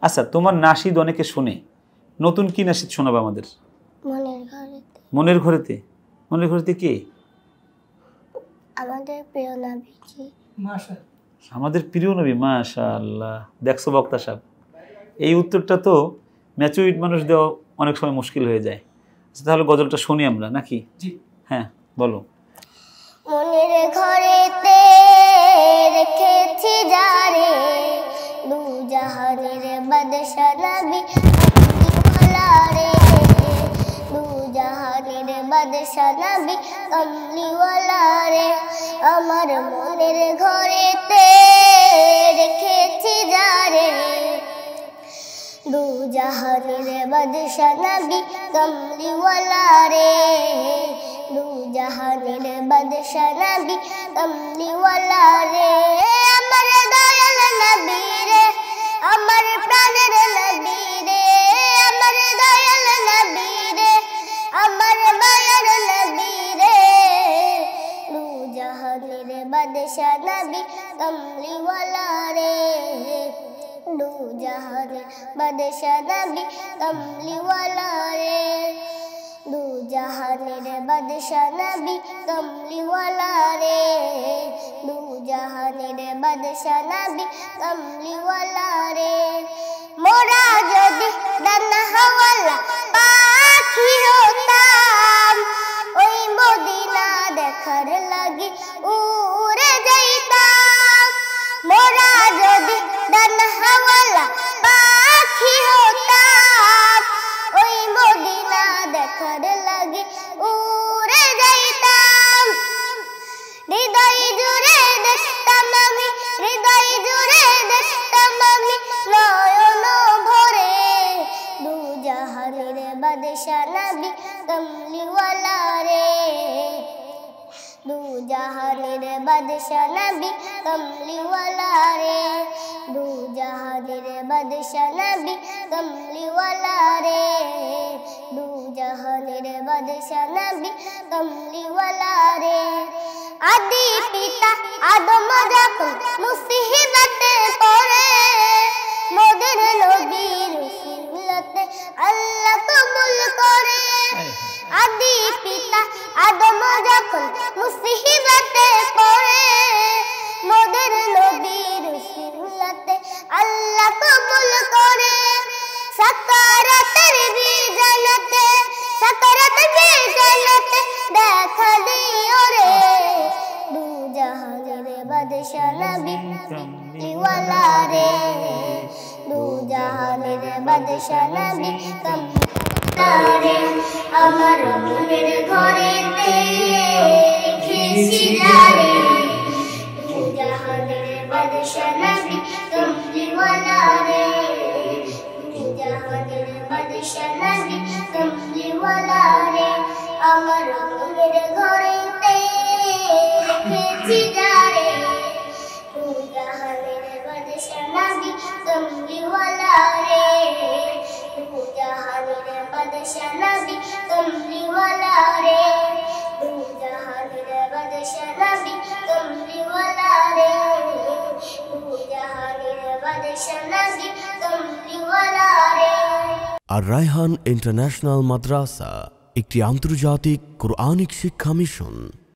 আচ্ছা, তোমার নাশিদ অনেকে শোনে, নতুন কি নাশিদ শোনাবে আমাদের? মনের ঘরেতে। মনের ঘরেতে কে? আমাদের প্রিয় নবীজি। আমাদের প্রিয় নবী। মাশাআল্লাহ, দেখছো বক্তা সাহেব, এই উত্তরটা তো ম্যাচুরিট মানুষ দেওয়া অনেক সময় মুশকিল হয়ে যায়। তাহলে গজলটা শুনি আমরা নাকি? হ্যাঁ বলো। মনের ঘরেতে রেখেছি যারে, দু জাহানের বাদশা নবী কমলিওয়ালা রে, দু জাহানের বাদশা নবী কমলিওয়ালা রে। আমার মনের ঘরেতে রেখেছি যারে, দু জাহানের বাদশা নবী কমলিওয়ালা রে, দু জাহানের বাদশা নবী কমলিওয়ালা রে। আমার দয়াল নবী রে, আমার প্রাণের নবী রে, আমার দয়াল নবী রে, আমার মায়ের নবী রে, দু জাহানের বাদশা নবী কমলিওয়ালা রে, দু জাহানের বাদশা নবী কমলিওয়ালা রে, দু জাহানের বাদশা নবী কমলিওয়ালা রে, দু জাহানের বাদশা নবী কমলিওয়ালা রে। মোরা যদি ডানা হাওয়ালা পাখি হতাম, ওই মদিনা দেখার লাগি উড়ে যাইতাম। মোরা যদি ডানা হাওয়ালা পাখি হতাম, ওই মদিনা দেখার লাগি উড়ে যাইতাম। হৃদয় জুড়ে দেখতাম আমি, হৃদয় জুড়ে দেখতাম আমি নয়ন ভরে, দু জাহানের বাদশা নবী কমলিওয়ালা রে, দু জাহানের বাদশা নবী কমলিওয়ালা রে, দু জাহানের বাদশা নবী কমলিওয়ালা রে, দু জাহানের বাদশা নবী কমলিওয়ালা রে। আদি পিতা আদম যখন মুসিবতে পড়ে, মোদের নবীর উসিলতে আল্লাহ কবুল করে। আদি পিতা আদম যখন মুসিবতে পড়ে, মোদের নবীর উসিলতে আল্লাহ কবুল করে। সাকারাতের বিজানতে, সাকারাতের বিজানতে দেখা দিও রে, দু জাহানের বাদশা নবী কমলিওয়ালা রে, দু জাহানের বাদশা নবী কমলিওয়ালা রে। আমার মনের ঘরেতে রেখেছি যারে, দু জাহানের বাদশা নবী কমলিওয়ালা রে, দু জাহানের বাদশা নবী কমলিওয়ালা রে। আমার মনের ঘরেতে রেখেছি যারে, দু জাহানের বাদশা নবী কমলিওয়ালা রে, দু জাহানের বাদশা নবী কমলিওয়ালা রে, দু জাহানের বাদশা নবী কমলিওয়ালা রে, দু জাহানের বাদশা নবী কমলিওয়ালা রে। আর রায়হান ইন্টারন্যাশনাল মাদ্রাসা একটি আন্তর্জাতিক কোরআনিক শিক্ষা মিশন।